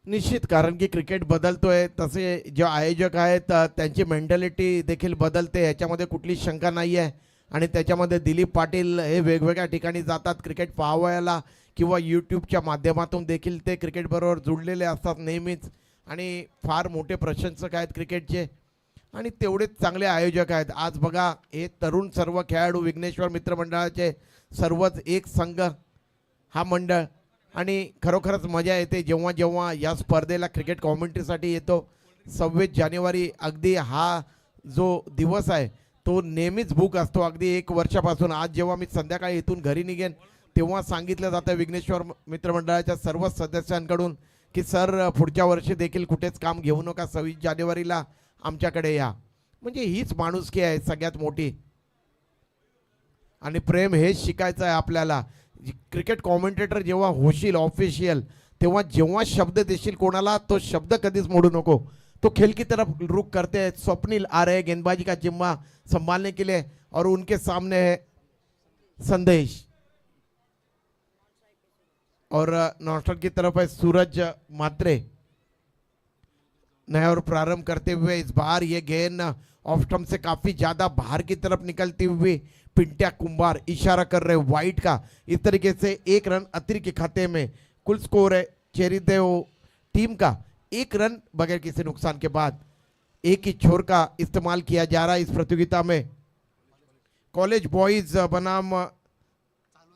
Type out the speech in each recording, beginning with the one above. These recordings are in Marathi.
निश्चित, कारण की क्रिकेट बदलतोय तसे जे आयोजक आहेत त्यांची मेंटॅलिटी देखील बदलते, याच्यामध्ये कुठली शंका नाही आहे. आणि त्याच्यामध्ये दिलीप पाटील हे वेगवेगळ्या ठिकाणी जातात क्रिकेट पाहावयाला, किंवा यूट्यूबच्या माध्यमातून देखील ते क्रिकेटबरोबर जुळलेले असतात नेहमीच. आणि फार मोठे प्रशंसक आहेत क्रिकेटचे आणि तेवढेच चांगले आयोजक आहेत. आज बघा, हे तरुण सर्व खेळाडू विघ्नेश्वर मित्रमंडळाचे सर्वच एक संघ हा मंडळ. आणि खरोखरच मजा येते जेव्हा जेव्हा या स्पर्धेला क्रिकेट कॉमेंट्रीसाठी येतो. 26 जानेवारी अगदी हा जो दिवस आहे तो नेहमीच बुक असतो, अगदी 1 वर्षापासून. आज जेव्हा मी संध्याकाळी इथून घरी निघेन तेव्हा सांगितलं जातं विघ्नेश्वर मित्रमंडळाच्या सर्व सदस्यांकडून की सर, पुढच्या वर्षी देखील कुठेच काम घेऊ नका, 26 जानेवारीला आमच्याकडे या. म्हणजे हीच माणुसकी आहे सगळ्यात मोठी. आणि प्रेम हेच शिकायचं आहे आपल्याला. क्रिकेट कॉमेंटेटर जेव्हा होशील ऑफिशियल, तेव्हा जेव्हा शब्द देशील कोणाला, तो शब्द कधीच मोडू नको. तो खेल की तरफ रुख करते हैं. स्वप्निल आ रहे गेंदबाजी का जिम्मा संभालने के लिए और उनके सामने है संदेश, और नॉस्टल की तरफ है सूरज मात्रे. नया और प्रारंभ करते हुए इस बार ये गेंद ऑफ स्टंप से काफी ज्यादा बाहर की तरफ निकलती हुई पिंट्या कुंभार इशारा कर रहे वाइट का. इस तरीके से 1 रन अतिरिक्त के खाते में. कुल स्कोर है चेरीदेव टीम का 1 रन बगैर किसी नुकसान के बाद. एक ही छोर का इस्तेमाल किया जा रहा है इस प्रतियोगिता में. कॉलेज बॉयज बनाम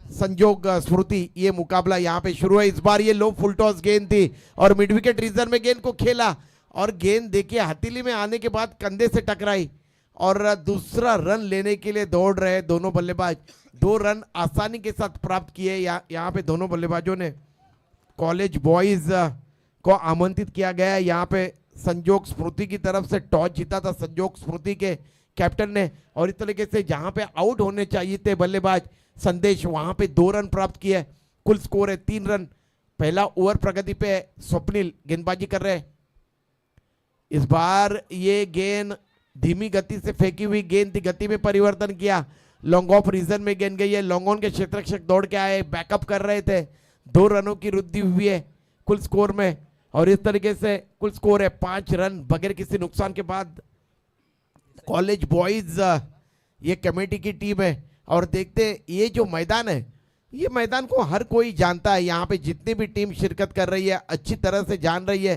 संजोग स्मृति, ये मुकाबला यहाँ पे शुरू है. इस बार ये लो फुल टॉस गेंद थी और मिड विकेट रीजन में गेंद को खेला, और गेंद देखिए हथेली में आने के बाद कंधे से टकराई और दूसरा रन लेने के लिए दौड़ रहे दोनों बल्लेबाज. 2 रन आसानी के साथ प्राप्त किए यहाँ पे दोनों बल्लेबाजों ने. कॉलेज बॉयज को आमंत्रित किया गया है. यहाँ पे संजोग स्मृति की तरफ से टॉस जीता था संजोग स्मृति के कैप्टन ने, और इस तरीके से जहां पे आउट होने चाहिए थे बल्लेबाज संदेश, वहां पे 2 रन प्राप्त किए. कुल स्कोर है 3 रन. पहला ओवर प्रगति पे स्वप्निल गेंदबाजी कर रहे. इस बार ये गेंद धीमी गति से फेंकी हुई गेंद थी, गति में परिवर्तन किया. लॉन्ग ऑफ रीजन में गेंद गई है. लॉन्ग ऑन के क्षेत्ररक्षक दौड़ के आए, बैकअप कर रहे थे. 2 रनों की वृद्धि हुई है कुल स्कोर में, और इस तरीके से कुल स्कोर है 5 रन बगैर किसी नुकसान के बाद. कॉलेज बॉयज ये कमेटी की टीम है, और देखते ये जो मैदान है, ये मैदान को हर कोई जानता है. यहाँ पे जितनी भी टीम शिरकत कर रही है अच्छी तरह से जान रही है.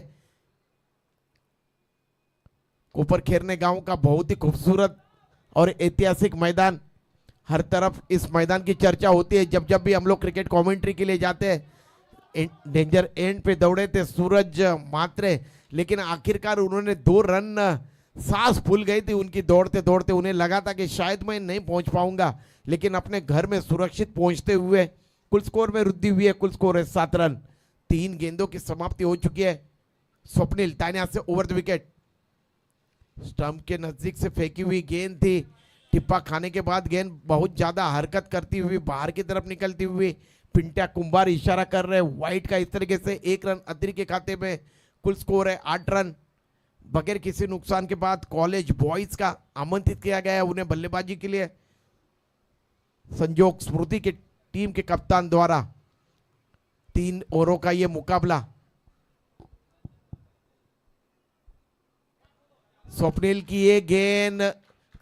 कोपरखेरने गांव का बहुत ही खूबसूरत और ऐतिहासिक मैदान. हर तरफ इस मैदान की चर्चा होती है. जब जब भी हम लोग क्रिकेट कमेंट्री के लिए जाते हैं, डेंजर एंड पे दौड़े थे सूरज मात्रे, लेकिन आखिरकार उन्होंने 2 रन, सांस फूल गई थी उनकी दौड़ते दौड़ते. उन्हें लगा था कि शायद मैं नहीं पहुंच पाऊंगा, लेकिन अपने घर में सुरक्षित पहुंचते हुए कुल स्कोर में वृद्धि हुई है. कुल स्कोर है 7 रन. 3 गेंदों की समाप्ति हो चुकी है. स्वप्निल दाहिने हाथ से ओवर द विकेट. स्टंप के नजदीक से फेंकी हुई गेंद थी. टिप्पा खाने के बाद गेंद बहुत ज्यादा हरकत करती हुई बाहर की तरफ निकलती हुई. पिंट्या कुंभार इशारा कर रहे हैं वाइट का. इस तरीके से 1 रन अतिरिक्त के खाते में. कुल स्कोर है 8 रन बगैर किसी नुकसान के बाद. कॉलेज बॉयज का आमंत्रित किया गया है उन्हें बल्लेबाजी के लिए संजोग स्मृति की टीम के कप्तान द्वारा. 3 ओवरों का यह मुकाबला. स्वप्निल की ये गेंद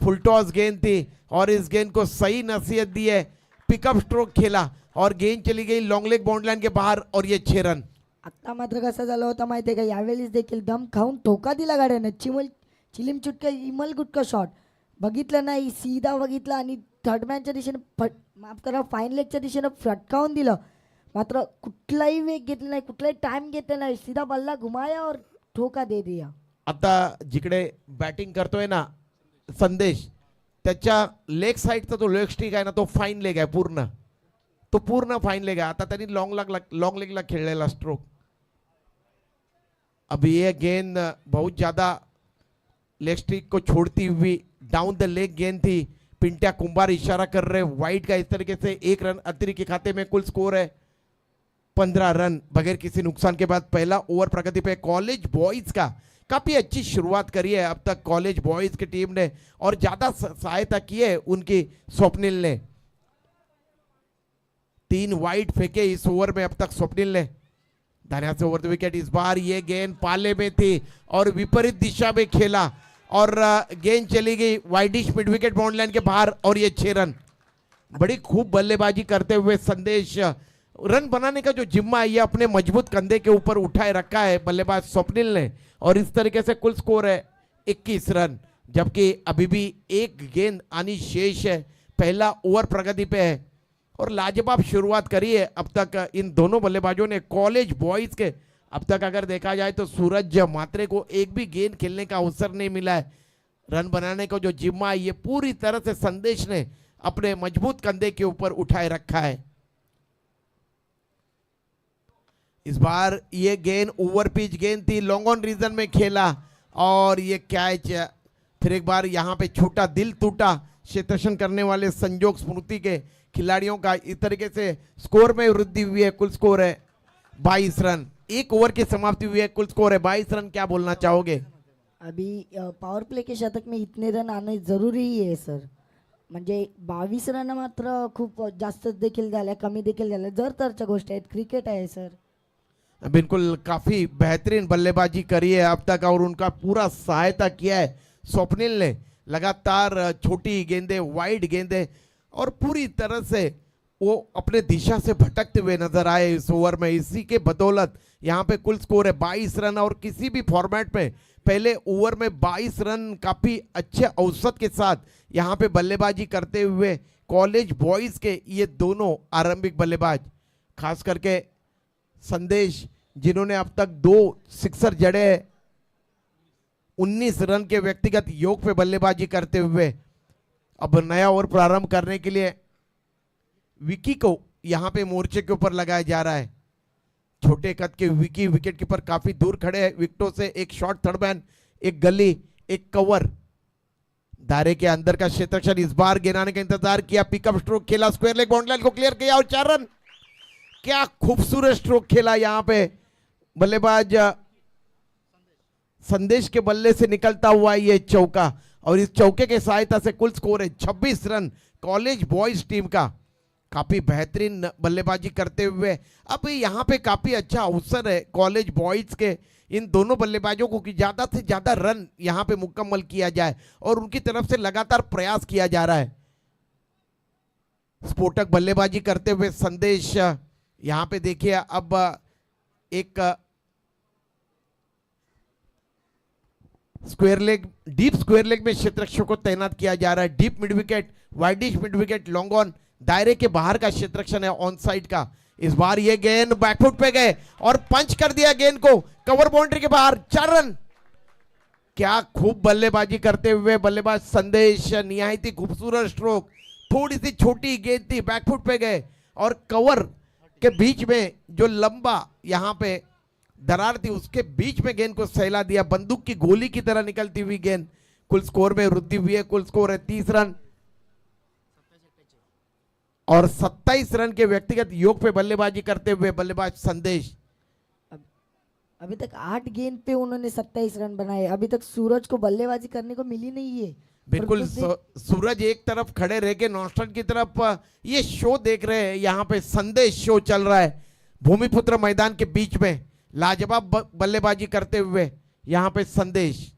फुल टॉस गेंद थी, और इस गेंद को सही नसीहत दी है. पिकअप स्ट्रोक खेला और गेंद चली गई लॉन्ग लेग बाउंड्री लाइन के बाहर, और ये 6 रन. आता मात्र कसं झालं होतं माहिती आहे का, यावेळेस देखील दम खाऊन ठोका दिला गाड्याने. चिलीम चुटका इमल गुटका शॉट बघितलं नाही, सीधा बघितला आणि थर्ड मॅनच्या दिशेने माफ करा फाईन लेगच्या दिशेने फटकावून दिलं. मात्र कुठलाही वेग घेतला नाही, कुठलाही टाइम घेतला नाही, सीधा बल्ला घुमाया और ठोका दे दिया. आता जिकडे बॅटिंग करतोय ना संदेश, त्याच्या लेग साईडचा जो लेग स्टिक आहे ना, तो फाईन लेग आहे पूर्ण. तो पूर्ण फाईन लेग आहे. आता त्यांनी लॉन्ग लेगला खेळलेला स्ट्रोक. अभी ये गेंद बहुत ज्यादा लेग स्टिक को छोड़ती हुई डाउन द लेग गेंद थी. पिंट्या कुंभार इशारा कर रहे वाइट का. इस तरीके से 1 रन अतिरिक्त के खाते में. कुल स्कोर है 15 रन बगैर किसी नुकसान के बाद. पहला ओवर प्रगति पे कॉलेज बॉयज का. काफी अच्छी शुरुआत करी है अब तक कॉलेज बॉयज की टीम ने, और ज्यादा सहायता की है उनकी स्वप्निल ने. 3 वाइड फेंके इस ओवर में अब तक स्वप्निल ने. दानिया से ओवर द विकेट। इस बार ये गेंद पाले में थी और विपरीत दिशा में खेला और गेंद चली गई wideish mid wicket bound line के बाहर और ये 6 रन। बड़ी खूब बल्लेबाजी करते हुए संदेश रन बनाने का जो जिम्मा है ये अपने मजबूत कंधे के ऊपर उठाए रखा है बल्लेबाज स्वप्निल ने और इस तरीके से कुल स्कोर है 21 रन, जबकि अभी भी एक गेंद आनी शेष है। पहला ओवर प्रगति पे है और लाजवाब शुरुआत करी है अब तक इन दोनों बल्लेबाजों ने कॉलेज बॉयज के। अब तक अगर देखा जाए तो सूरज मात्रे को एक भी गेंद खेलने का अवसर नहीं मिला है। रन बनाने का जो जिम्मा है ये पूरी तरह से संदेश ने अपने मजबूत कंधे के ऊपर उठाए रखा है। इस बार ये गेंद ओवर पिच गेंद थी, लॉन्ग ऑन रीजन में खेला और ये कैच। फिर एक बार यहाँ पे छोटा दिल टूटा क्षेत्ररक्षण करने वाले संजोग स्मृति के खिलाड़ियों का। इस तरीके से स्कोर में वृद्धि हुई है। कुल स्कोर है 22 रन। एक ओवर की समाप्ति हुई है, कुल स्कोर है 22 रन। क्या बोलना चाहोगे? अभी पॉवर प्ले के शतक में इतने रन आने जरुरी ही आहे सर. म्हणजे 22 रन मात्र खूप जास्त देखील झाल्या, कमी देखील झाल्या. जर तरच्या गोष्टी आहेत, क्रिकेट आहे सर. बिल्कुल काफी बेहतरीन बल्लेबाजी करी है अब तक और उनका पूरा सहायता किया है स्वप्निल ने। लगातार छोटी गेंदें, वाइड गेंदें और पूरी तरह से वो अपने दिशा से भटकते हुए नजर आए इस ओवर में। इसी के बदौलत यहाँ पे कुल स्कोर है 22 रन और किसी भी फॉर्मेट में पहले ओवर में 22 रन काफी अच्छे औसत के साथ यहाँ पे बल्लेबाजी करते हुए कॉलेज बॉयज के ये दोनों आरंभिक बल्लेबाज, खास करके संदेश जिन्होंने अब तक 2 सिक्सर जड़े, 19 रन के व्यक्तिगत योग पे बल्लेबाजी करते हुए अब नया ओवर प्रारंभ करने के लिए विकी को यहां पे मोर्चे के ऊपर लगाया जा रहा है। छोटे कद के विकी विकेट कीपर काफी दूर खड़े हैं विकेटों से। एक शॉट थर्ड मैन, एक गली, एक कवर, दायरे के अंदर का क्षेत्ररक्षण। इस बार गिराने का इंतजार किया, पिकअप स्ट्रोक खेला, स्क्वायर लेग बाउंड्री लाइन को क्लियर किया और 4 रन। क्या खूबसूरत स्ट्रोक खेला यहां पे बल्लेबाज संदेश के बल्ले से निकलता हुआ ये चौका और इस चौके के सहायता से कुल स्कोर है 26 रन कॉलेज बॉयज टीम का। काफी बेहतरीन बल्लेबाजी करते हुए अब यहां पे काफी अच्छा अवसर है कॉलेज बॉयज के इन दोनों बल्लेबाजों को कि ज्यादा से ज्यादा रन यहां पे मुकम्मल किया जाए और उनकी तरफ से लगातार प्रयास किया जा रहा है। स्फोटक बल्लेबाजी करते हुए संदेश यहां पे देखिए अब एक square leg, deep square leg में क्षेत्ररक्षक को तैनात किया जा रहा है। Deep mid wicket, widish mid wicket, long on, दायरे के बाहर का क्षेत्ररक्षण है ऑन साइड का। इस बार ये गेंद बैकफुट पे गए और पंच कर दिया गेंद को कवर बाउंड्री के बाहर, 4 रन। क्या खूब बल्लेबाजी करते हुए बल्लेबाज संदेश, निहायती खूबसूरत स्ट्रोक, थोड़ी सी छोटी गेंद थी, बैकफुट पे गए और कवर के बीच में जो लंबा यहां पे दरार थी उसके बीच में गेंद को सहला दिया। बंदूक की गोली की तरह निकलती हुई गेंद। कुल स्कोर में वृद्धि हुई है, कुल स्कोर है 30 रन और 27 रन के व्यक्तिगत योग पे बल्लेबाजी करते हुए बल्लेबाज संदेश। अभी तक 8 गेंद पे उन्होंने 27 रन बनाए। अभी तक सूरज को बल्लेबाजी करने को मिली नहीं है। बिल्कुल, सूरज एक तरफ खड़े रह के नॉस्टन की तरफ ये शो देख रहे हैं। यहाँ पे संदेश शो चल रहा है भूमिपुत्र मैदान के बीच में। लाजवाब बल्लेबाजी करते हुए यहाँ पे संदेश,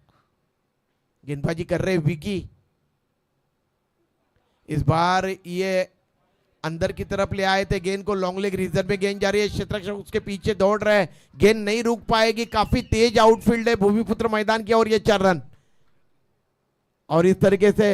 गेंदबाजी कर रहे विकी। इस बार ये अंदर की तरफ ले आए थे गेंद को, लॉन्ग लेग रीजन में गेंद जा रही है, क्षेत्ररक्षक उसके पीछे दौड़ रहे हैं, गेंद नहीं रुक पाएगी। काफी तेज आउटफील्ड है भूमिपुत्र मैदान की और ये 4 रन। और इस तरीके से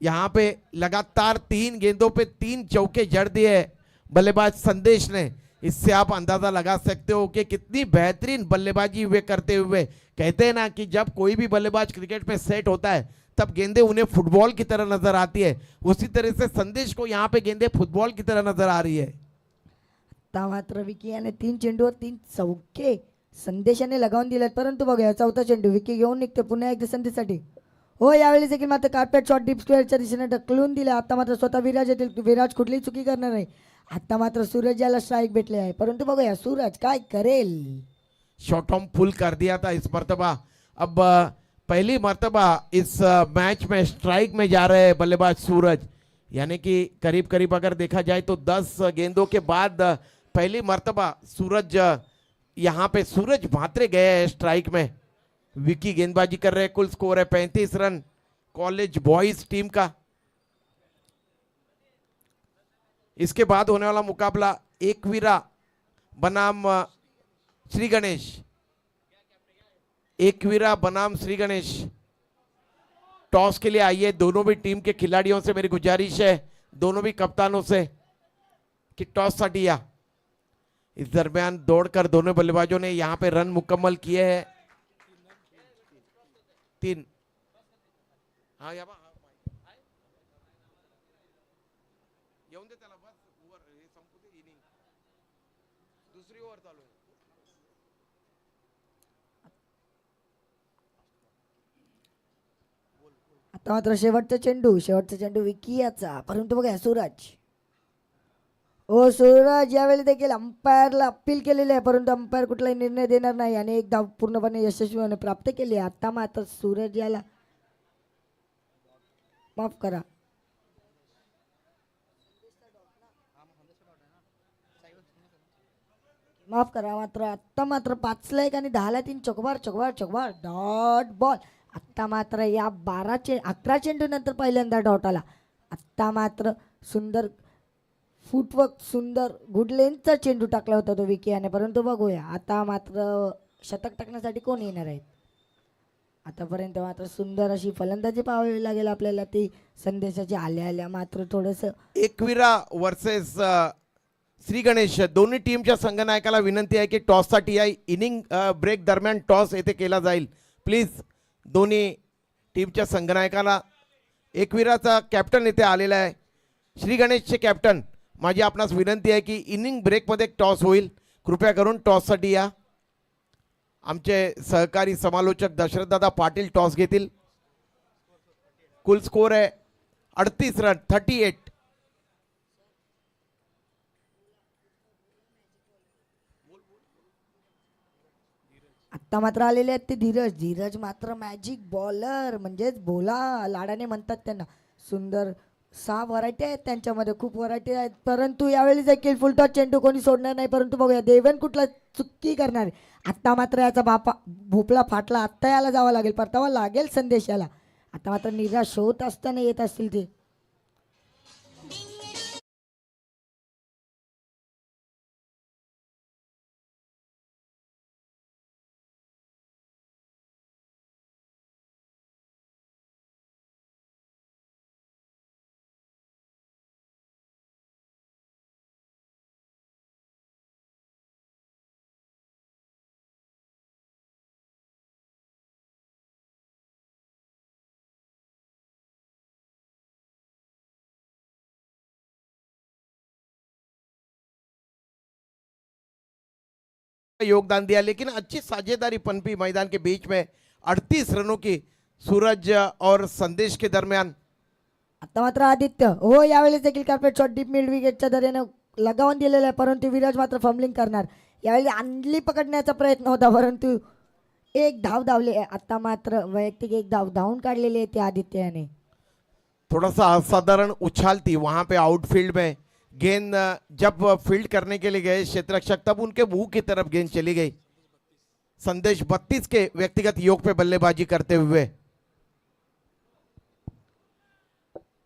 यहां पे लगातार 3 गेंदों पे 3 चौके जड़ दिए बल्लेबाज संदेश ने। इससे आप अंदाजा लगा सकते हो कि कितनी बेहतरीन बल्लेबाजी वे करते हुए। कहते हैं ना कि जब कोई भी बल्लेबाज क्रिकेट पे सेट होता है तब गेंदें उन्हें फुटबॉल की तरह नजर आती है, उसी तरह से संदेश को यहाँ पे गेंदें फुटबॉल की तरह नजर आ रही है। मात्र विकी याने 3 चेंडूवर 3 चौके संदेशाने लगावून दिलेत, परंतु बघा चौथा चेंडू विकी घेऊन निघते पुन्हा एकदा संदेशसाठी. हो, यावेळी देखील मात्र कार्पेट शॉट डीप स्क्वेअरच्या दिशेने ढकलून दिले. आता मात्र स्वतः विराज येतील, विराज कुठलीही चुकी करणार नाही. आता मात्र सूरज याला स्ट्राइक भेटले आहे, परंतु बघूया सूरज काय करेल. शॉर्ट ऑर्म पुल कर दिया था इस मर्तबा। अब पहली मर्तबा इस मैच में स्ट्राइक में जा रहे हैं बल्लेबाज सूरज, यानी कि करीब करीब अगर देखा जाए तो 10 गेंदों के बाद पहली मर्तबा सूरज यहाँ पे सूरज भात्रे गए हैं स्ट्राइक में। विकी गेंदबाजी कर रहे हैं। कुल स्कोर है 35 रन कॉलेज बॉयज टीम का। इसके बाद होने वाला मुकाबला एकवीरा बनाम श्री गणेश। एकवीरा बनाम श्री गणेश टॉस के लिए आइए। दोनों भी टीम के खिलाड़ियों से मेरी गुजारिश है, दोनों भी कप्तानों से, कि टॉस सटिया। इस दरमियान दौड़कर दोनों बल्लेबाजों ने यहां पे रन मुकम्मल किए हैं। 3। हाँ येऊन दे त्याला, बस ओव्हर हे संपू दे इनिंग, दुसरी ओव्हर चालू आहे। आता मात्र शेवटचा चेंडू विकी याचा, परंतु बघा सूरज, ओ सूरज यावेळी देखील अंपायरला अपील केलेले आहे, परंतु अंपायर कुठलाही निर्णय देणार नाही आणि एक धाव पूर्णपणे यशस्वीपणे प्राप्त केली आहे। आता मात्र सूरज याला माफ करा, मात्र आता 5ला 1 आणि 10ला 3 चोकबार डॉट बॉल। आता मात्र या 11 चेंडू नंतर पहिल्यांदा डॉट आला। आता मात्र सुंदर फुटवर्क, सुंदर गुड लेंथचा चेंडू टाकला होता तो विकी याने, परंतु बघूया आता मात्र शतक टाकण्यासाठी कोण येणार आहेत। आतापर्यंत मात्र सुंदर अशी फलंदाजी पाहावी लागेल आपल्याला, ती संदेशाची आल्या मात्र थोडंसं एकवीरा वर्सेस श्री गणेश दोन्ही टीमच्या संघनायकाला विनंती आहे की टॉससाठी या इनिंग ब्रेक दरम्यान टॉस येथे केला जाईल। प्लीज दोन्ही टीमच्या संघनायकाला, एकवीराचा कॅप्टन येथे आलेला आहे, श्री गणेशचे कॅप्टन, माझी आपणास विनंती आहे की इनिंग ब्रेकमध्ये टॉस होईल, कृपया करून टॉससाठी या। आमचे सहकारी समालोचक दशरथदादा पाटील टॉस घेतील। कुल स्कोर आहे 38 रन 38। आता मात्र आलेले आहेत ते धीरज मात्र मॅजिक बॉलर, म्हणजेच भोला लाडाने म्हणतात त्यांना। सुंदर 6 व्हरायटी आहेत त्यांच्यामध्ये, खूप व्हरायटी आहेत, परंतु यावेळी देखील फुलटॉस चेंडू कोणी सोडणार नाही। परंतु बघूया देवेन कुठला चुक्की करणार आहे। आता मात्र याचा भोपळा फाटला, आत्ता याला जावं लागेल, परतावा लागेल संदेश याला। आता मात्र निराश होत असताना येत असतील ते। योगदान दिया, लेकिन अच्छी साझेदारी पनपी मैदान के बीच में। 38 रनों की सूरज और संदेश के दरमियान। आता मात्र आदित्य, हो यावेळेस देखील कार्पेट शॉट डीप मिड विकेटच्या दरेने लगावून दिलेला आहे, परंतु विराज मात्र फंबलिंग करणार। यावेळी अंडली पकडण्याचा प्रयत्न होता, परंतु एक धाव धावले। आता मात्र वैयक्तिक एक धाव धावून काढलेली आहे ते आदित्य याने। थोड़ा सा असाधारण उछाल थी वहां पे आउटफील्ड में। गेंद जब फील्ड करने के लिए गए क्षेत्ररक्षक, तब उनके मुंह की तरफ गेंद चली गई। संदेश 32 के व्यक्तिगत योग पे बल्लेबाजी करते हुए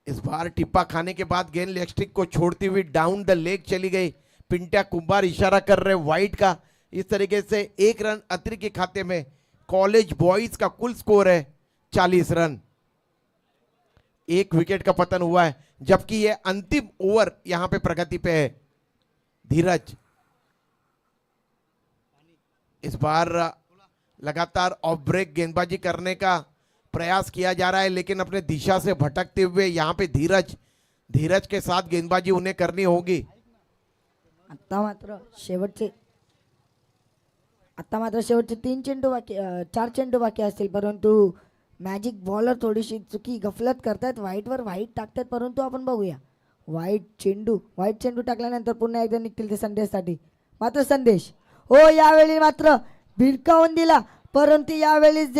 इस बार टिप्पा खाने के बाद गेंद लेग स्टिक को छोड़ती हुई डाउन द लेग चली गई। पिंट्या कुंभार इशारा कर रहे वाइड का। इस तरीके से 1 रन अतिरिक्त के खाते में। कॉलेज बॉयज का कुल स्कोर है 40 रन। 1 विकेट का पतन हुआ है, जबकि ये अंतिम ओवर यहां पे प्रगति पे है। धीरज इस बार लगातार ऑफ ब्रेक गेंदबाजी करने का प्रयास किया जा रहा है, लेकिन अपने दिशा से भटकते हुए यहां पे धीरज के साथ गेंदबाजी उन्हें करनी होगी। आता मात्र शेवटचे 3 चेंडू बाकी, 4 चेंडू बाकी असतील, परंतु मॅजिक बॉलर थोडीशी चुकी गफलत करतात, व्हाईटवर व्हाईट टाकतात, परंतु आपण बघूया व्हाईट चेंडू टाकल्यानंतर पुन्हा एकदा निघतील ते संदेशसाठी। मात्र संदेश हो यावेळी मात्र भिरकावून दिला, परंतु यावेळीच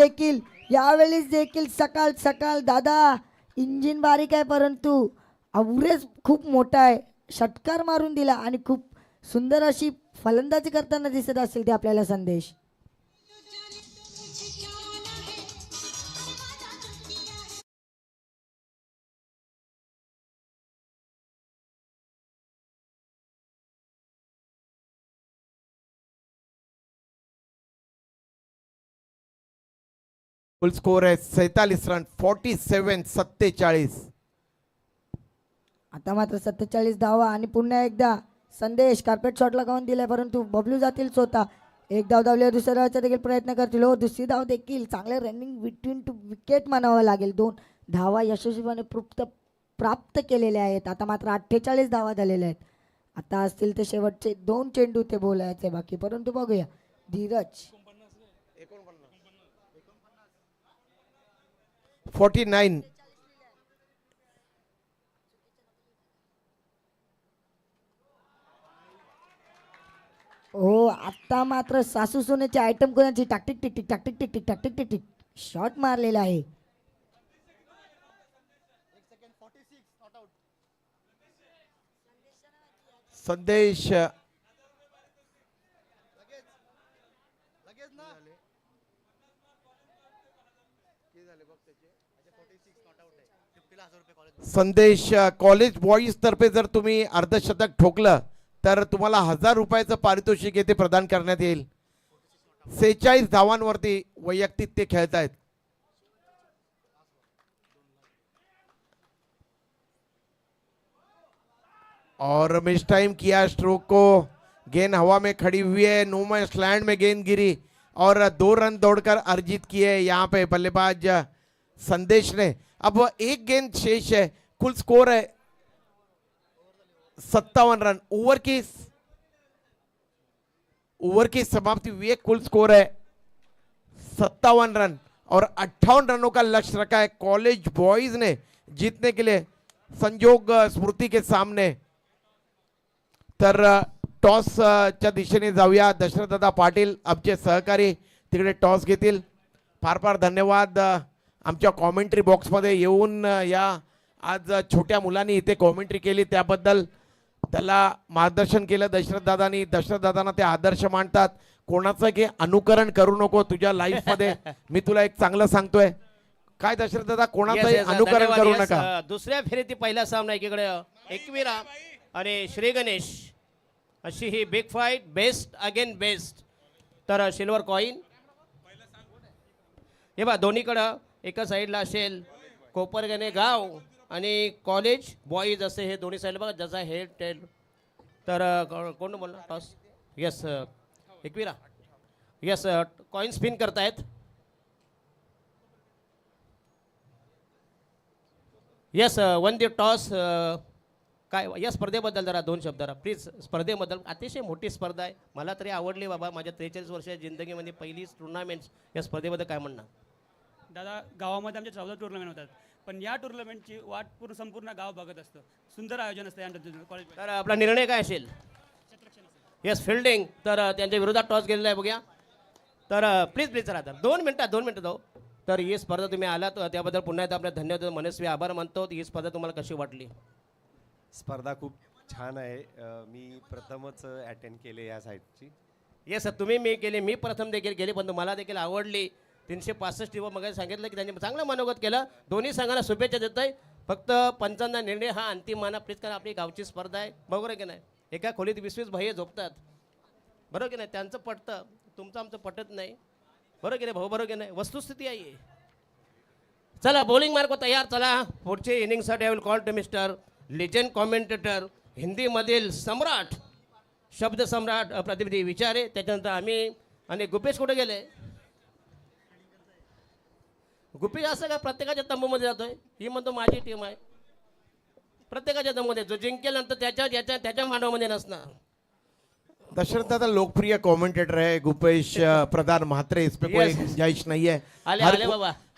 देखील सकाळ दादा इंजिन बारीक आहे, परंतु अवरेज खूप मोठा आहे। षटकार मारून दिला आणि खूप सुंदर अशी फलंदाजी करताना दिसत असतील ते आपल्याला संदेश. फुल स्कोर है 47 रन 47-47. आता मात्र 47 धावा आणि पुन्हा एकदा संदेश कार्पेट शॉटला गाऊन दिलाय, परंतु बबलू जातील स्वतः. एक धाव धावल्यावर दुसऱ्या धावाचा देखील प्रयत्न करतील. हो, दुसरी धाव देखील चांगले रनिंग बिटवीन टू विकेट म्हणावं लागेल. 2 धावा यशस्वीपणे प्राप्त केलेल्या आहेत. आता मात्र 48 धावा झालेल्या आहेत. आता असतील ते शेवटचे 2 चेंडू ते बोलायचे बाकी, परंतु बघूया. धीरज 49. हो, आता मात्र सासू सोन्याची आयटम कोणाची टाकटिक टिक टिक टाकटिक टिक टिक टाकटिक टिक टिक शॉट मारलेला आहे. संदेश संदेश कॉलेज बॉईज तर्फे जर तुम्ही अर्धशतक ठोकलं तर तुम्हाला 1000 रुपयाचं पारितोषिक येथे प्रदान करण्यात येईल. 46 धावांवरती वैयक्तिक ते खेळतायत. और मिस टाइम किया स्ट्रोक को. गेंद हवा में खड़ी हुई है, नो मैच लैंड में गेंद गिरी और 2 रन दौड़कर अर्जित किए यहाँ पे बल्लेबाज संदेश ने. अब एक गेंद शेष है, कुल स्कोर है 57 रन. ओवर की समाप्ति हुई है, कुल स्कोर है 57 रन और 58 रनों का लक्ष्य रखा है कॉलेज बॉयज ने जीतने के लिए संजोग स्मृति के सामने. तर टॉस च्या दिशेने जाऊया. दशरथदादा पाटील आमचे सहकारी तिकडे टॉस घेतील. फार फार धन्यवाद आमच्या कॉमेंट्री बॉक्समध्ये येऊन या आज छोट्या मुलांनी इथे कॉमेंट्री केली त्याबद्दल त्याला मार्गदर्शन केलं दशरथदादांनी. दशरथदादांना ते आदर्श मानतात. कोणाचं की अनुकरण करू नको तुझ्या लाईफमध्ये. मी तुला एक चांगलं सांगतोय. काय दशरथदादा, कोणाचंही अनुकरण करू नका. दुसऱ्या फेरीत पहिला सामना एकीकडे एकविरा आणि श्री गणेश अशी ही big fight, best again best. तर सिल्वर कॉईन हे बा दोन्हीकडं एका साईडला असेल कोपरगणे गाव आणि कॉलेज बॉईज असे हे दोन्ही साईड बघा जसा हेड टेल. तर कोण बोलणार toss? Yes Ekvira. Yes coin spin करतायत. यस वन दी टॉस. काय या स्पर्धेबद्दल जरा 2 शब्द जरा प्लीज. स्पर्धेबद्दल अतिशय मोठी स्पर्धा आहे, मला तरी आवडली बाबा. माझ्या 43 वर्षाच्या जिंदगीमध्ये पहिलीच टुर्नामेंट्स. या स्पर्धेबद्दल काय म्हणणार दादा? गावामध्ये आमचे 14 टुर्नामेंट होतात, पण या टुर्नामेंटची वाट संपूर्ण गाव बघत असतं. सुंदर आयोजन असतं या कॉलेज. तर आपला निर्णय काय असेल? Yes fielding. तर त्यांच्या विरोधात टॉस गेलेला आहे बघूया. तर प्लीज प्लीज राहतात 2 मिनटं जाऊ. तर ही स्पर्धा तुम्ही आलात त्याबद्दल पुन्हा एकदा आपल्या धन्यवाद मनस्वी आभार मानतो. ही स्पर्धा तुम्हाला कशी वाटली? स्पर्धा खूप छान आहे. मी प्रथमच अटेंड केले या साईडची. येस तुम्ही मी केले, मी प्रथम देखील केली, पण मला देखील आवडली. 365 टीम मग सांगितलं की त्यांनी चांगलं मनोगत केलं. दोन्ही संघांना शुभेच्छा देत आहे. फक्त पंचांचा निर्णय हा अंतिम माना प्लीज, कारण आपली गावची स्पर्धा आहे. बरोबर आहे की नाही? एका खोलीत 20-20 भैये झोपतात. बरोबर की नाही? त्यांचं पटतं, तुमचं आमचं पटत नाही. बरोबर की नाही भाऊ? बरोबर की नाही? वस्तुस्थिती आहे. चला बॉलिंग मार्क तयार. चला पुढची इनिंगसाठी I will call to mister legend commentator, हिंदीमधील सम्राट, शब्द सम्राट प्रतिनिधी विचारे. त्याच्यानंतर आम्ही आणि गुपेश कुठे गेले? गुपेश असं का प्रत्येकाच्या तंबूमध्ये जातोय? ही म्हणतो माझी टीम आहे. प्रत्येकाच्या तंबूमध्ये जो जिंकेल नंतर त्याच्या मांडवामध्ये नसणार. दशरथ दादा लोकप्रिय कमेंटेटर है गुपेश प्रधान म्हात्रे, इस पे कोई गुंजाइश नहीं है.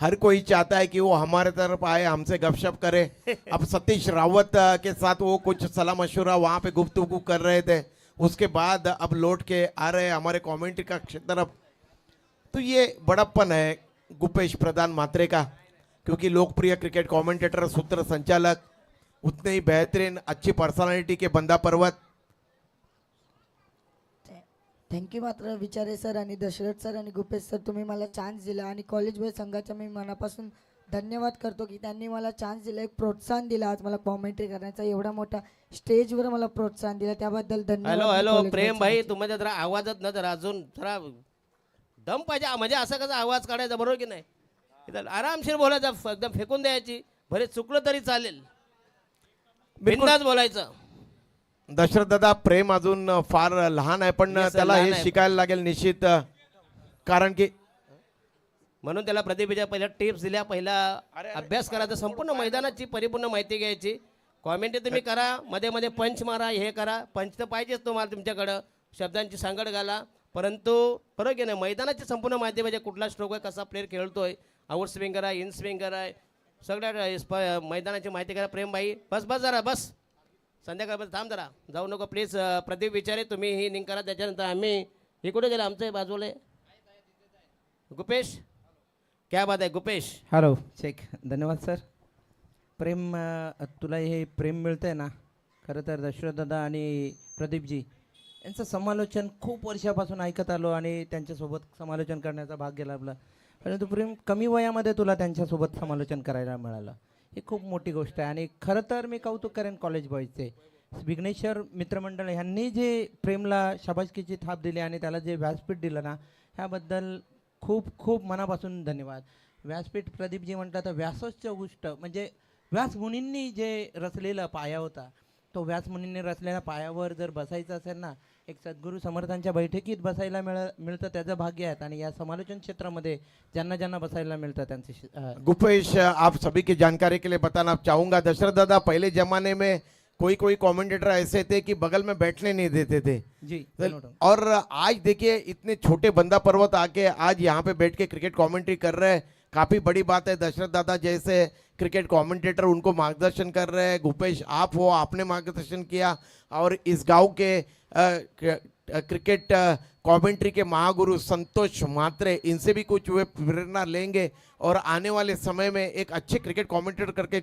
हर कोई चाहता है कि वो हमारे तरफ आए, हमसे गपशप करे. अब सतीश रावत के साथ वो कुछ सलाह मशवरा वहाँ पे गुफ्तगू कर रहे थे, उसके बाद अब लौट के आ रहे हैं हमारे कमेंट्री का तरफ. तो ये बड़प्पन है गुपेश प्रधान म्हात्रे का, क्योंकि लोकप्रिय क्रिकेट कमेंटेटर, सूत्र संचालक, उतने ही बेहतरीन अच्छी पर्सनालिटी के बंदा पर्वत. थँक्यू मात्र विचारे सर आणि दशरथ सर आणि गुपेश सर, तुम्ही मला चान्स दिला आणि कॉलेज बॉय संघाचा मी मनापासून धन्यवाद करतो की त्यांनी मला चान्स दिला, एक प्रोत्साहन दिलं आज मला कॉमेंट्री करण्याचा, एवढा मोठा स्टेजवर मला प्रोत्साहन दिलं त्याबद्दल धन्यवाद. हॅलो मी हॅलो college boy प्रेम भाई, संघाचे. तुम्हाला जरा आवाजात ना जरा अजून जरा दम पाहिजे, म्हणजे असा कसा आवाज काढायचा, बरोबर की नाही? इथं आरामशीर बोलायचा, एकदम फेकून द्यायची, भले चुकलं तरी चालेल, बिनधास्त बोलायचं. दशरथ दादा, प्रेम अजून फार लहान आहे, पण Yes, त्याला लहान हे आहे. शिकायला लागेल निश्चित, कारण की म्हणून त्याला प्रतिभेच्या पहिल्या टिप्स दिल्या, पहिला अभ्यास करायचा, संपूर्ण मैदानाची परिपूर्ण माहिती घ्यायची. कॉमेंट तुम्ही करा, मध्ये मध्ये पंच मारा, हे करा, पंच तर पाहिजेच तुम्हाला तुमच्याकडं, शब्दांची सांगड घाला, परंतु बरोबर की नाही, मैदानाची संपूर्ण माहिती पाहिजे, कुठला स्ट्रोक आहे, कसा प्लेअर खेळतोय, आउट स्विंगर आहे, इन स्विंगर आहे, सगळ्या मैदानाची माहिती करा. प्रेम भाई, बस बस जरा बस, संध्याकाळपर्यंत थांब जरा, जाऊ नको प्लीज. प्रदीप विचारे तुम्ही ही लिंक करा, त्याच्यानंतर आम्ही हे कुठे गेलं आमचं बाजूला गुपेश, क्या बात आहे गुपेश. Hello check. धन्यवाद सर. प्रेम, तुला हे प्रेम मिळतं आहे ना, खरं तर दशरथ दादा आणि प्रदीपजी यांचं समालोचन खूप वर्षापासून ऐकत आलो आणि त्यांच्यासोबत समालोचन करण्याचा भाग्य लाभला, परंतु प्रेम कमी वयामध्ये तुला त्यांच्यासोबत समालोचन करायला मिळालं, ही खूप मोठी गोष्ट आहे. आणि खरं तर मी कौतुक करेन कॉलेज बॉयजचे, विघ्नेश्वर मित्रमंडळ यांनी जे प्रेमला शाबासकीची थाप दिली आणि त्याला जे व्यासपीठ दिलं ना, ह्याबद्दल खूप खूप मनापासून धन्यवाद. व्यासपीठ प्रदीपजी म्हटलं तर व्यासोच्च गोष्ट म्हणजे व्यास मुनींनी जे रचलेला पाया होता, तो व्यास मुनींनी रचलेल्या पायावर जर बसायचं असेल ना, एक सद्गुरू समर्थांच्या बैठकीत बसायला मिळतं त्याचं भाग्य आहे. आणि या समालोचन क्षेत्रामध्ये ज्यांना ज्यांना बसायला मिळतं त्यांचे गुपेश, आप सभी की जानकारी के लिए बताना चाहूंगा, दशरथ दादा पहले जमाने में कोई कोई कमेंटेटर ऐसे थे कि बगल में बैठने नहीं देते थे, जी. और आज देखिए इतने छोटे बंदा पर्वत आके आज यहाँ पे बैठ के क्रिकेट कमेंट्री कर रहे हैं, काफ़ी बड़ी बात है. दशरथ दादा जैसे क्रिकेट कमेंटेटर उनको मार्गदर्शन कर रहे हैं. गुपेश, आप हो, आपने मार्गदर्शन किया, और इस गांव के क्रिकेट कमेंट्री के महागुरु संतोष मात्रे, इनसे भी कुछ वे प्रेरणा लेंगे और आने वाले समय में एक अच्छे क्रिकेट कमेंटेटर करके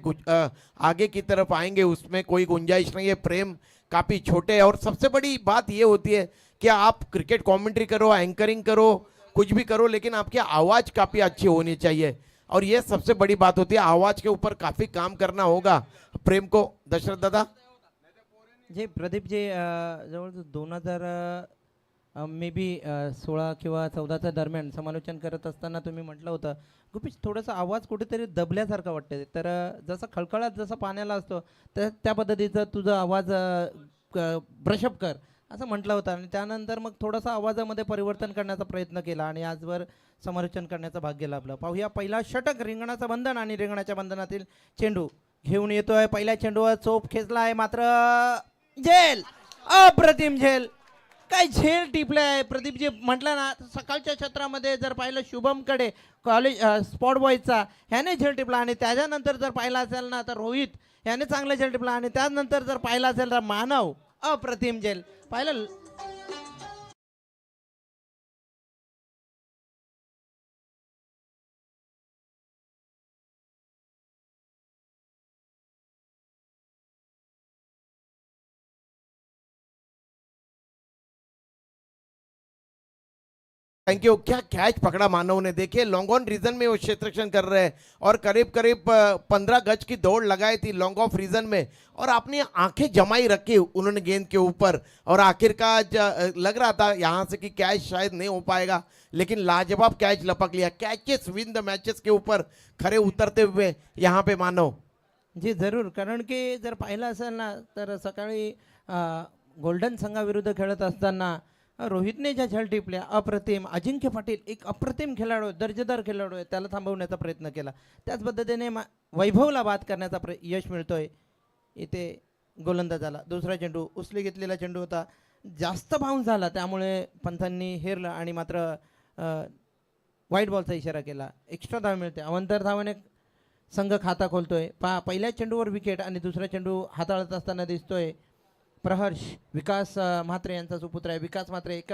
आगे की तरफ आएंगे, उसमें कोई गुंजाइश नहीं है. प्रेम काफ़ी छोटे हैं, और सबसे बड़ी बात ये होती है कि आप क्रिकेट कमेंट्री करो, एंकरिंग करो, कुछ भी करो, लेकिन आपकी आवाज़ काफ़ी अच्छी होनी चाहिए, और ये सबसे बड़ी बात होती है. आवाज़ के ऊपर काफ़ी काम करना होगा प्रेम को. दशरथ दादा जे प्रदीपजी जवळ 2000 मे बी 16 किंवा 14च्या दरम्यान समालोचन करत असताना तुम्ही म्हटलं होतं, गुपेश थोडासा आवाज कुठेतरी दबल्यासारखा वाटते, तर जसा खळखळात जसा पाण्याला असतो तर त्या पद्धतीचा तुझा आवाज ब्रशअप कर असं म्हटलं होतं. आणि त्यानंतर मग थोडासा आवाजामध्ये परिवर्तन करण्याचा प्रयत्न केला आणि आजवर समालोचन करण्याचं भाग्य लाभलं. पाहूया पहिला षटक, रिंगणाचं बंधन, आणि रिंगणाच्या बंधनातील चेंडू घेऊन येतोय. पहिल्या चेंडूवर चोप खेचला आहे, मात्र झेल, अप्रतिम झेल, काय झेल टिपलाय. प्रदीपजी म्हटलं ना, सकाळच्या क्षेत्रामध्ये जर पाहिलं शुभमकडे कॉलेज स्पॉट बॉयचा ह्याने झेल टिपला, आणि त्याच्यानंतर जर पाहिलं असेल ना तर रोहित ह्याने चांगला झेल टिपला, आणि त्यानंतर जर पाहिलं असेल तर मानव, अप्रतिम झेल पाहिलं. Thank you. क्या कैच पकड़ा मानव ने, देखिए लॉन्ग ऑन रीजन में वो क्षेत्ररक्षण कर रहे हैं, और करीब करीब 15 गज की दौड़ लगाई थी लॉन्ग ऑफ रीजन में, और अपनी आंखें जमाई रखी उन्होंने गेंद के ऊपर, और आखिरकार लग रहा था यहाँ से कि कैच शायद नहीं हो पाएगा, लेकिन लाजवाब कैच लपक लिया. कैचेस विन द मैचेस के ऊपर खड़े उतरते हुए यहाँ पे मानव. जी जरूर, कारण की जर पाहिलं असेल ना तर सकाळी गोल्डन संघाविरुद्ध खेळत असताना रोहितने ज्या झेल टिपल्या अप्रतिम, अजिंक्य पाटील एक अप्रतिम खेळाडू आहे, दर्जेदार खेळाडू आहे, त्याला थांबवण्याचा प्रयत्न केला. त्याच पद्धतीने वैभवला बाद करण्याचा यश मिळतोय. इथे गोलंदाजाला दुसरा चेंडू उचली घेतलेला चेंडू होता, जास्त बाउन्स झाला, त्यामुळे पंथांनी हेरलं आणि मात्र व्हाईट बॉलचा इशारा केला. एक्स्ट्रा धाव मिळते. अवंतर धावाने संघ खाता खोलतोय. पहिल्या चेंडूवर विकेट आणि दुसरा चेंडू हाताळत असताना दिसतोय प्रहर्ष विकास म्हात्रे यांचा सुपुत्र आहे. विकास म्हात्रे एक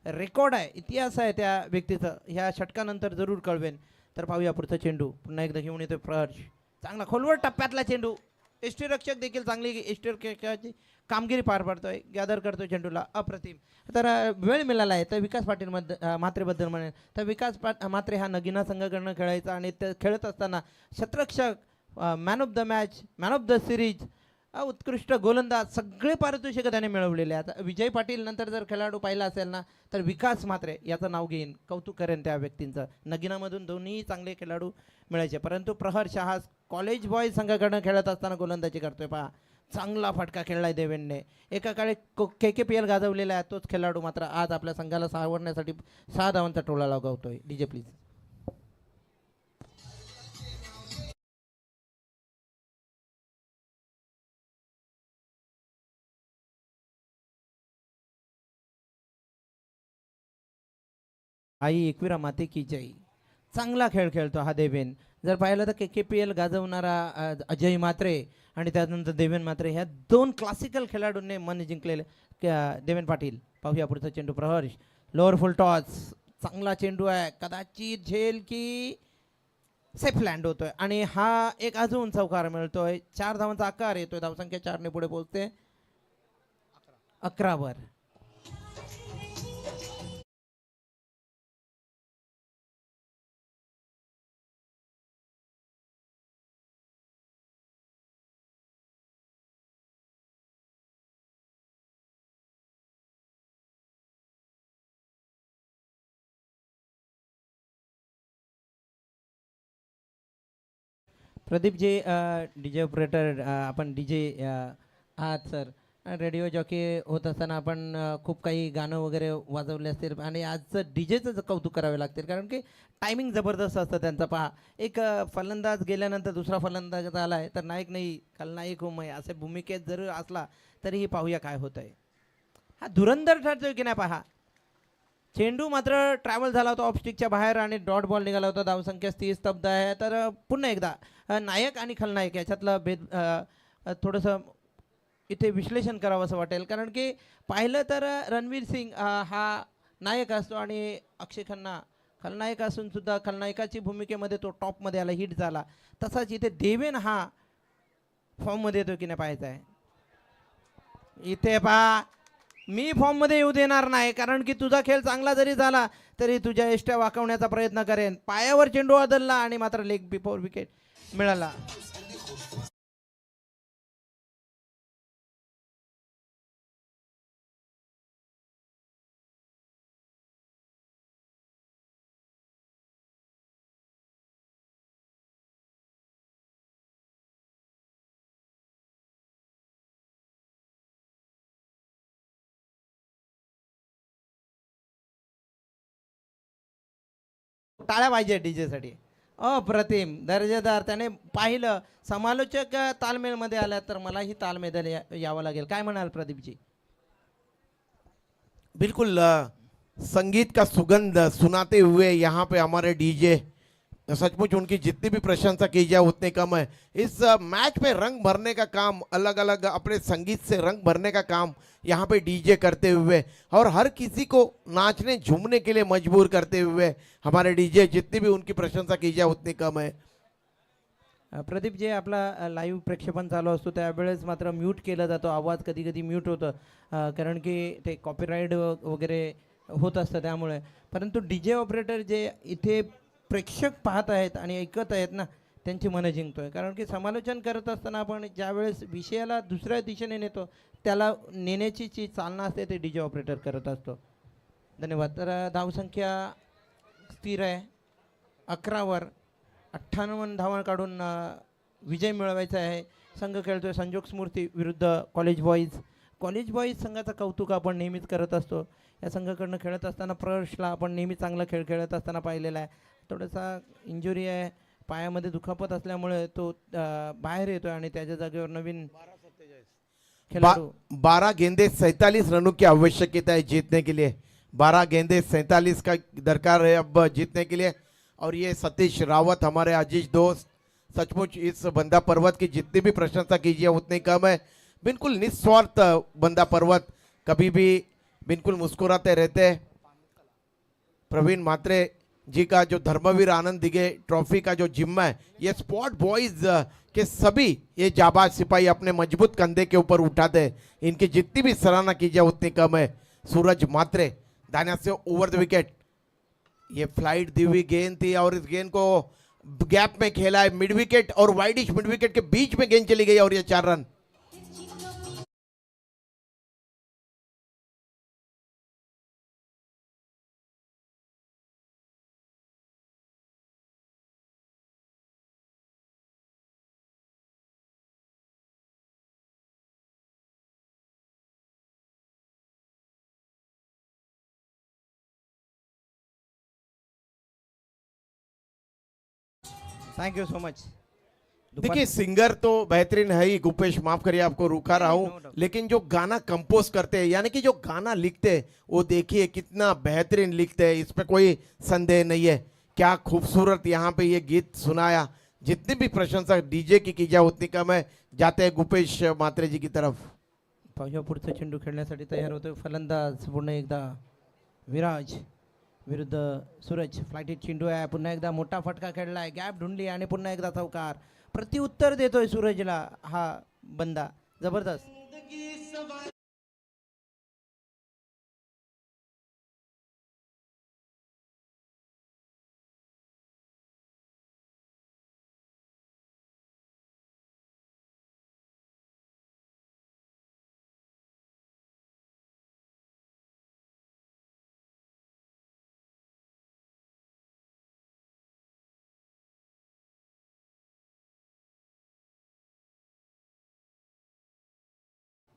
रेकॉर्ड आहे, इतिहास आहे त्या व्यक्तीचं, ह्या षटकानंतर जरूर कळवेन. तर पाहूया पुढचा चेंडू पुन्हा एकदा घेऊन येतोय प्रहर्ष, चांगला खोलवर टप्प्यातला चेंडू, यष्टीरक्षक देखील चांगली यष्टीरक्षकाची कामगिरी पार पाडतोय, गॅदर करतोय चेंडूला, अप्रतिम. तर वेळ मिळाला आहे तर विकास पाटील म्हात्रेबद्दल म्हणेल तर विकास म्हात्रे हा नगिना संघाकडनं खेळायचा आणि ते खेळत असताना शतरक्षक, man of the match, man of the series, उत्कृष्ट गोलंदाज सगळे पारितोषिकं त्याने मिळवलेले आहेत. विजय पाटील नंतर जर खेळाडू पाहिला असेल ना तर विकास म्हात्रे याचं नाव घेईन, कौतुक करेन त्या व्यक्तींचं. नगिनामधून दोन्ही चांगले खेळाडू मिळायचे, परंतु प्रहर शहा कॉलेज बॉयज संघाकडनं खेळत असताना गोलंदाजी करतोय. पहा चांगला फटका खेळलाय देवेनने, एका काळी KKPL गाजवलेला आहे तोच खेळाडू मात्र आज आपल्या संघाला सावरण्यासाठी 6 धावांचा टोळा लगावतोय. DJ please. आई एकविरा माते की जय. चांगला खेळ खेळतो हा देवेन. जर पाहिलं तर KKPL गाजवणारा अजय म्हात्रे आणि त्यानंतर देवेन म्हात्रे ह्या 2 क्लासिकल खेळाडूंनी मन जिंकलेले. देवेन पाटील पाहूया पुढचा चेंडू. प्रहर्ष लोअर फुल टॉस, चांगला चेंडू आहे, कदाचित झेल की सेफ लँड होतोय आणि हा एक अजून चौकार मिळतोय. 4 धावांचा आकार येतोय, धावसंख्या 4 ने पुढे पोहोचते 11 वर. प्रदीप जी DJ ऑपरेटर, आपण DJ आहात सर. रेडिओ जॉकी होत असताना आपण खूप काही गाणं वगैरे वाजवले असतील आणि आजचं DJचं कौतुक करावे लागतील कारण की टायमिंग जबरदस्त असतं त्यांचा. पहा एक फलंदाज गेल्यानंतर दुसरा फलंदाज आला आहे तर नायक नाही खलनायक हो मैं असे भूमिकेत जर असला तरीही पाहूया काय होत आहे. हा धुरंधर ठरतोय की नाही पहा. चेंडू मात्र ट्रॅव्हल झाला होता ऑफस्टिकच्या बाहेर आणि डॉट बॉल निघाला होता. धावसंख्या 30 स्तब्ध आहे. तर पुन्हा एकदा नायक आणि खलनायक याच्यातलं भेद थोडंसं इथे विश्लेषण करावं असं वाटेल कारण की पाहिलं तर रणवीर सिंग हा नायक असतो आणि अक्षय खन्ना खलनायक असून सुद्धा खलनायकाची भूमिकेमध्ये तो टॉपमध्ये आला, हिट झाला. तसाच इथे देवेन हा फॉर्ममध्ये येतो की नाही पाहायचा आहे. इथे पहा मी फॉर्ममध्ये येऊ देणार नाही कारण की तुझा खेळ चांगला जरी झाला तरी तुझ्या यष्ट्या वाकवण्याचा प्रयत्न करेन. पायावर चेंडू आदलला आणि मात्र लेग बिफोर विकेट मिळाला. टाळ्या पाहिजे DJ साठी. अप्रतिम दर्जेदार. त्याने पाहिलं समालोचक तालमेलमध्ये आला तर मलाही तालमेल यावं लागेल. काय म्हणाल प्रदीपजी? बिल्कुल संगीत का सुगंध सुनाते हुए यहाँ पे हमारे DJ, सचमुच उनकी जितनी भी प्रशंसा की जाए उतनी कम है. इस मैच में रंग भरने का काम, अलग अलग अपने संगीत से रंग भरने का काम यहाँ पे DJ करते हुए और हर किसी को नाचने झूमने के लिए मजबूर करते हुए हमारे DJ, जितनी भी उनकी प्रशंसा की जाए उतनी कम है. प्रदीप जे आपला लाईव्ह प्रक्षेपण चालू असतो त्यावेळेस मात्र म्यूट केला जातो, आवाज कधी कधी म्यूट होतं कारण की ते कॉपीराईट वगैरे होत असतं त्यामुळे. परंतु DJ ऑपरेटर जे इथे प्रेक्षक पाहत आहेत आणि ऐकत आहेत ना त्यांची मनं जिंकतोय कारण की समालोचन करत असताना आपण ज्यावेळेस विषयाला दुसऱ्या दिशेने नेतो त्याला नेण्याची जी चालना असते ते DJ ऑपरेटर करत असतो. धन्यवाद. तर धावसंख्या स्थिर आहे 11 वर. 58 धावा काढून विजय मिळवायचा आहे. संघ खेळतोय संजोग स्मूर्ती विरुद्ध कॉलेज बॉईज. कॉलेज बॉईज संघाचं कौतुक आपण नेहमीच करत असतो. या संघाकडनं खेळत असताना प्रर्शला आपण नेहमी चांगला खेळ खेळत असताना पाहिलेला आहे. थोडासा इंजुरी आहे, पायामध्ये दुखापत असल्यामुळे तो बाहेर येतोय आणि त्याच्या जागेवर नवीन खिलाडू. 12 गेंदे 47 रनों की आवश्यकता है जीतने के लिए. 12 गेंदे 47 का दरकार है अब जीतने के लिए. और ये सतीश रावत हमारे अजीज दोस्त, सचमुच इस बंदा पर्वत की जितनी भी प्रशंसा कीजिए उतनी कम है. बिल्कुल निस्वार्थ बंदा पर्वत, कभी भी बिल्कुल मुस्कुराते रहते हैं. प्रवीण म्हात्रे जी का जो धर्मवीर आनंद दिघे ट्रॉफी का जो जिम्मा है ये स्पॉट बॉयज के सभी ये जाबाज सिपाही अपने मजबूत कंधे के ऊपर उठाते हैं। इनकी जितनी भी सराहना की जाए उतनी कम है। सूरज मात्रे दानिया से ओवर द विकेट, ये फ्लाइट दी हुई गेंद थी और इस गेंद को गैप में खेला है। मिड विकेट और वाइडिश मिड विकेट के बीच में गेंद चली गई और ये 4 run. Thank you so much. देखिए सिंगर तो बेहतरीन है ही गुपेश, माफ करिए आपको रुका रहा No हूं, doubt. लेकिन जो गाना कंपोज करते हैं यानी कि जो गाना लिखते हैं वो देखिए कितना बेहतरीन लिखते हैं, इस पे कोई संदेह नहीं है। क्या खूबसूरत यहाँ पे ये गीत सुनाया। जितनी भी प्रशंसा डीजे की जाए उतनी कम है। जाते हैं गुपेश मात्रे जी की तरफ। पाहूया पुढचा चेंडू खेळण्यासाठी तयार होतोय फलंदाज पुन्हा एकदा विराज विरुद्ध सूरज। फ्लाइटेड चेंडू आहे, पुन्हा एकदा मोठा फटका खेळलाय, गॅप ढुंडली आणि पुन्हा एकदा चौकार। प्रत्युत्तर देतोय सूरजला हा बंदा, जबरदस्त।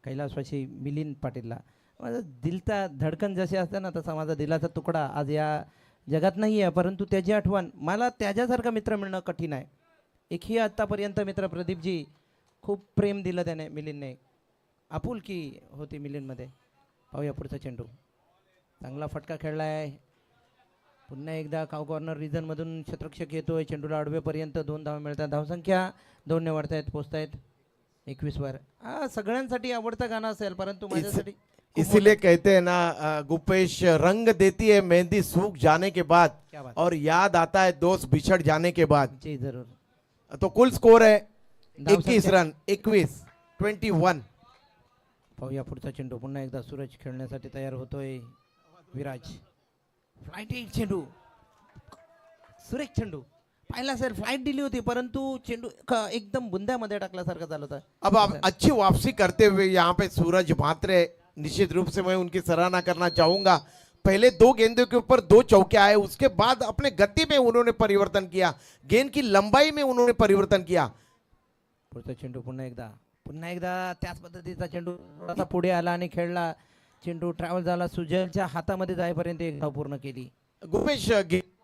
कैलासवासी मिलिंद पाटीलला माझा दिलचा धडकन जसे असतं ना तसा माझा दिलाचा तुकडा आज या जगात नाही आहे, परंतु त्याची आठवण मला त्याच्यासारखा मित्र मिळणं कठीण आहे। एकही आत्तापर्यंत मित्र प्रदीपजी खूप प्रेम दिलं त्याने मिलिंदने, आपुलकी होती मिलिंदमध्ये। पाहूया पुढचा चेंडू, चांगला फटका खेळला आहे, पुन्हा एकदा काव कॉर्नर रिजनमधून शतरक्षक येतोय, चेंडूला अडवेपर्यंत 2 धावा मिळतात, धावसंख्या 2 ने वाढतायत, पोचतायत 21 वर। हा सगळ्यांसाठी आवडतं गाणं असेल, परंतु माझ्यासाठी खूप इसीलिए कहते हैं ना गुपेश, रंग देती है मेहंदी सूख जाने के बाद क्या बात। और याद आता है दोस्त बिछड़ जाने के बाद। जी जरूर। तो कुल स्कोर है धाव 21 संख्या- रन, 21 पाहूया पुढचा चेंडू, पुन्हा एकदा सूरज खेळण्यासाठी तयार होतोय, विराज फ्लाइट चेंडू, सुरेख चेंडू पाहिला सर, फ्लाइट दिली होती परंतु चेंडू एकदम बुंद्यामध्ये टाकल्यासारखं झालं होतं। अब आप अच्छी वापसी करते हुए यहाँ पे सूरज मात्रे, निश्चित रूप से मैं उनकी सराहना करना चाहूंगा। पहले 2 गेंदों के ऊपर 2 चौके आए, उसके बाद अपने गति में उन्होंने परिवर्तन किया, गेंद की लंबाई में उन्होंने परिवर्तन किया। पुढचा चेंडू पुन्हा एकदा त्याच पद्धतीचा चेंडू थोडासा पुढे आला आणि खेळला, चेंडू ट्रॅव्हल झाला, सुजलच्या हातामध्ये जाईपर्यंत एक धाव पूर्ण केली। गुपेश,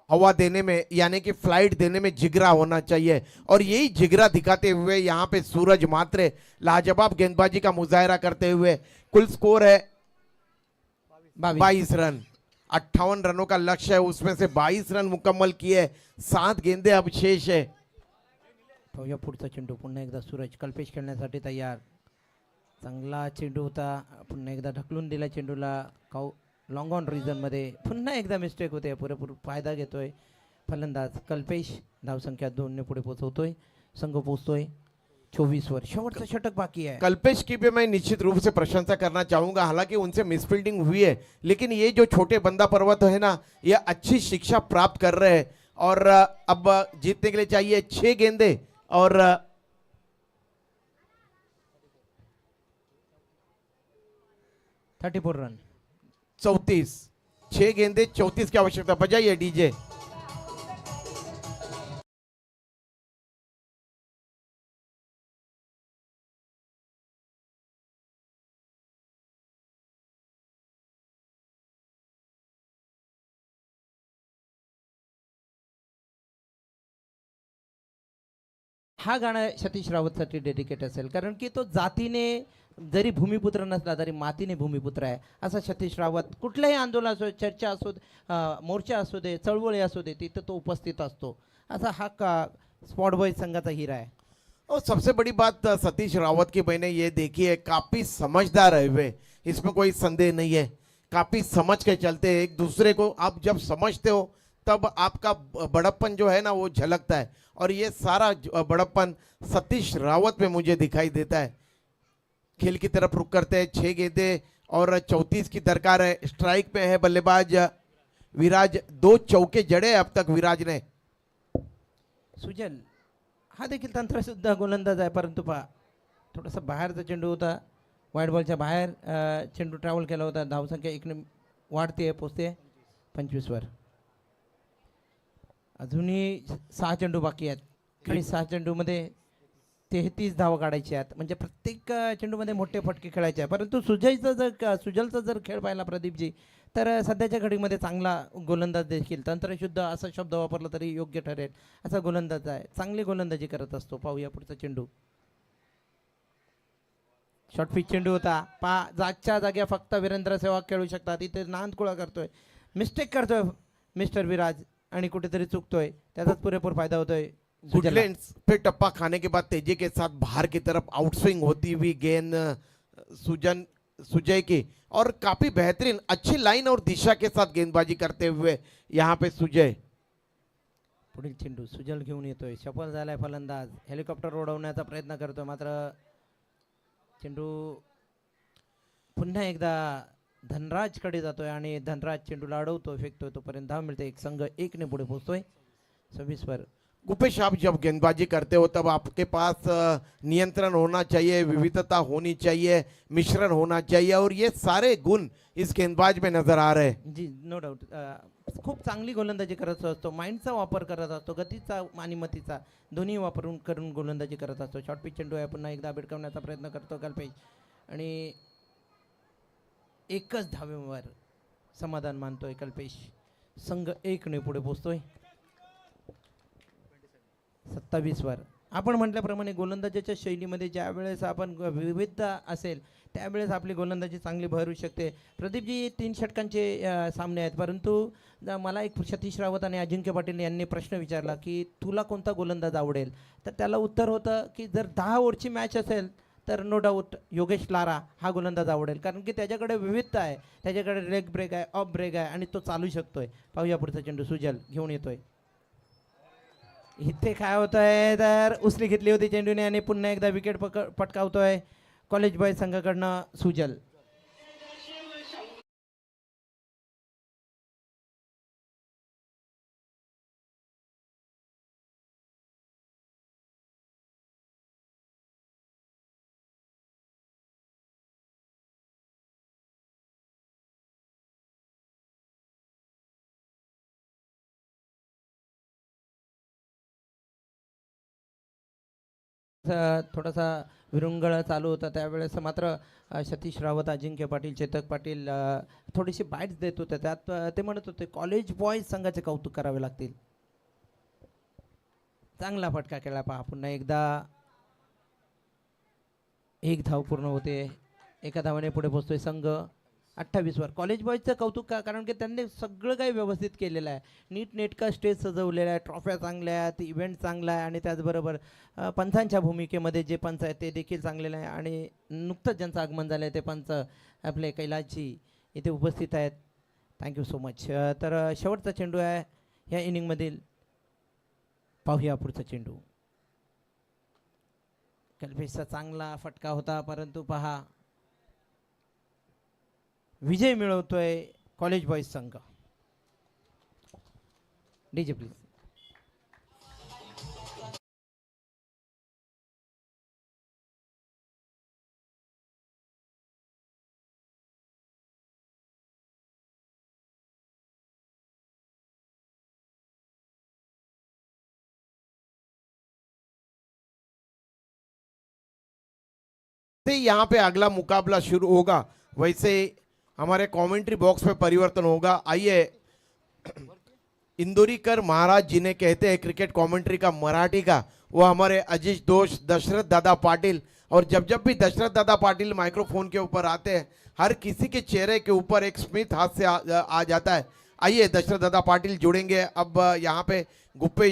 हवा देने में यानी कि फ्लाइट देने में जिगरा होना चाहिए और यही जिगरा दिखाते हुए यहाँ पे सूरज मात्रे लाजवाब गेंदबाजी का मुजाहरा करते हुए। कुल स्कोर है 22 रन, 58 रनों का लक्ष्य है, उसमें से 22 रन मुकम्मल किए, 7 गेंदे अब शेष है। पाहूया पुढचा चेंडू, पुन्हा एकदा सूरज कल्पेश खेळण्यासाठी तयार, चांगला चेंडू होता, पुन्हा एकदा ढकलून दिला चेंडूला लॉंग ऑन मध्ये, पुन्हा एकदा मिस्टेक होते, पुरेपूर फायदा घेतोय फलंदाज कल्पेश। धावसंख्या 2 ने पुढे पोहोचवतोय, संघ पोहोचतोय 24 वर, शेवटचं षटक बाकी आहे। कल्पेश की भी मैं निश्चित रूप से प्रशंसा करना चाहूंगा, हालांकि उनसे मिसफील्डिंग हुई है, लेकिन ये जो छोटे बंदा पर्वत है ना, ये अच्छी शिक्षा प्राप्त कर रहे हैं और अब जीतने के लिए चाहिए 6 गेंदे और 34 रन। 34, 6 गेंदे 34 की आवश्यकता। बजाइए डीजे। हा गाणं सतीश रावतसाठी डेडिकेट असेल, कारण की तो जातीने जरी भूमिपुत्र नसला तरी मातीने भूमिपुत्र आहे, असा सतीश रावत कुठल्याही आंदोलन असो, चर्चा असो, मोर्चा असू दे, चळवळी असू दे, तिथं तो उपस्थित असतो, असा हा स्पॉट बॉय संघाचा हिरा है। और सबसे बड़ी बात सतीश रावत की मैंने ये देखी है, काफी समझदार है वे, इसमें कोई संदेह नहीं है, काफी समझ के चलते हैं एक दूसरे को। आप जब समझते हो तब आपका बड़प्पन जो है ना वो झलकता है, और ये सारा बड़प्पन सतीश रावत में मुझे दिखाई देता है। खेल की तरफ रुक करते हैं, 6 गेंदे और 34 की दरकार है। स्ट्राइक पे है बल्लेबाज विराज, 2 चौके जड़े अब तक विराज ने। सुजल हा देखील तंत्रशुद्ध गोलंदाज आहे, परंतु पहा थोडासा बाहेरचा चेंडू होता, वाईट बॉलच्या बाहेर चेंडू ट्रॅव्हल केला होता. धावसंख्या 1 वाढते, पोचते 25 वर. अजूनही 6 चेंडू बाकी आहेत आणि 6 चेंडूमध्ये 33 धावा काढायची आहेत, म्हणजे प्रत्येक चेंडूमध्ये मोठे फटके खेळायचे आहे. परंतु सुजलचा जर खेळ पाहिला प्रदीपजी, तर सध्याच्या घडीमध्ये चांगला गोलंदाज देखील, तंत्रशुद्ध असा शब्द वापरला तरी योग्य ठरेल असा गोलंदाज आहे, चांगली गोलंदाजी करत असतो. पाहूया पुढचा चेंडू. शॉर्ट पिच चेंडू होता, जागच्या जाग्या फक्त वीरेंद्र सेहवाग खेळू शकतात. इथे नांदकुळा करतोय, मिस्टेक करतोय मिस्टर विराज आणि कुठेतरी चुकतोय, त्याचाच पुरेपूर फायदा होतोय. वुडलैंड्स पे टप्पा खाने के बाद तेजी के साथ बाहर की तरफ आउटस्विंग होती हुई गेंद सुजय की, और काफी बेहतरीन अच्छी लाइन और दिशा के साथ गेंदबाजी करते हुए यहाँ पे सुजय. पुढील चेंडू सुजल घेऊन येतोय, सफल झालाय फलंदाज, हेलिकॉप्टर उडवण्याचा प्रयत्न करतोय, मात्र चेंडू पुन्हा एकदा धनराजकडे जातोय आणि धनराज चेंडूला अडवतोय, फेकतोय, तोपर्यंत धाव मिळते. एक संघ 1 ने पुढे पोहोचतोय 26 वर. गुपेश, आप जब गेंदबाजी करते हो तब आपके पास नियंत्रण होना चाहिए, विविधता होनी चाहिए, मिश्रण होना चाहिए, और ये सारे गुण इस गेंदबाज में नजर आ रहे हैं. जी नो डाऊट. खूप चांगली गोलंदाजी करत असतो, माइंडचा वापर करत असतो, गतीचा आणि मतीचा दोन्ही वापरून करून गोलंदाजी करत असतो. शॉर्ट पिच चेंडू आहे, पुन्हा एकदा भिडकवण्याचा प्रयत्न करतो कल्पेश आणि एकच धावेवर समाधान मानतोय कल्पेश. संघ 1 ने पुढे पोहोचतोय 27 वर. आपण म्हटल्याप्रमाणे गोलंदाजीच्या शैलीमध्ये ज्या वेळेस आपण विविधता असेल त्यावेळेस आपली गोलंदाजी चांगली भरू शकते. प्रदीपजी 3 षटकांचे सामने आहेत, परंतु मला एक सतीश रावत आणि अजिंक्य पाटील यांनी प्रश्न विचारला की तुला कोणता गोलंदाज आवडेल, तर त्याला उत्तर होतं की जर 10 ओव्हरची मॅच असेल तर नो डाऊट योगेश लारा हा गोलंदाज आवडेल, कारण की त्याच्याकडे विविधता आहे, त्याच्याकडे लेग ब्रेक आहे, ऑफ ब्रेक आहे आणि तो चालू शकतोय. पाहूया पुढचा चेंडू सुजल घेऊन येतोय. इथे काय होतंय, तर उसली घेतली होती चेंडूने आणि पुन्हा एकदा विकेट पटकावतोय कॉलेज बॉय संघाकडनं सुजल. थोडासा विरंगुळा चालू होता त्यावेळेस, मात्र सतीश रावत, अजिंक्य पाटील, चेतक पाटील थोडीशी बाईट्स देत होते. त्यात ते म्हणत होते कॉलेज बॉयज संघाचे कौतुक करावे लागतील. चांगला फटका केला. पहा पुन्हा एकदा 1 धाव पूर्ण होते, 1 धावाने पुढे पोहोचतोय संघ 28 वर. कॉलेज बॉयजचं कौतुक का, कारण की त्यांनी सगळं काही व्यवस्थित केलेलं आहे, नीटनेटका स्टेज सजवलेला आहे, ट्रॉफ्या चांगल्या आहेत, इव्हेंट चांगला आहे आणि त्याचबरोबर पंचांच्या भूमिकेमध्ये जे पंच आहेत ते देखील चांगलेलं आहे. आणि नुकतंच ज्यांचं आगमन झालं आहे ते पंच आपले कैलासजी इथे उपस्थित आहेत. Thank you so much. तर शेवटचा चेंडू आहे ह्या इनिंगमधील. पाहूया पुढचा चेंडू. कल्पेशचा चांगला फटका होता, परंतु पहा विजय मिळवतोय कॉलेज बॉयज संघ. DJ please. से यहाँ पे अगला मुकाबला शुरू होगा, वैसे हमारे कमेंट्री बॉक्स में परिवर्तन होगा. आइए, इंदोरीकर महाराज जिन्हें कहते हैं क्रिकेट कमेंट्री का मराठी का, वो हमारे अजीज दोस्त दशरथ दादा पाटिल. और जब जब भी दशरथ दादा पाटिल माइक्रोफोन के ऊपर आते हैं, हर किसी के चेहरे के ऊपर एक स्मित हाथ से आ जाता है. आइए, दशरथ दादा पाटिल जुड़ेंगे अब यहाँ पे गुप्पे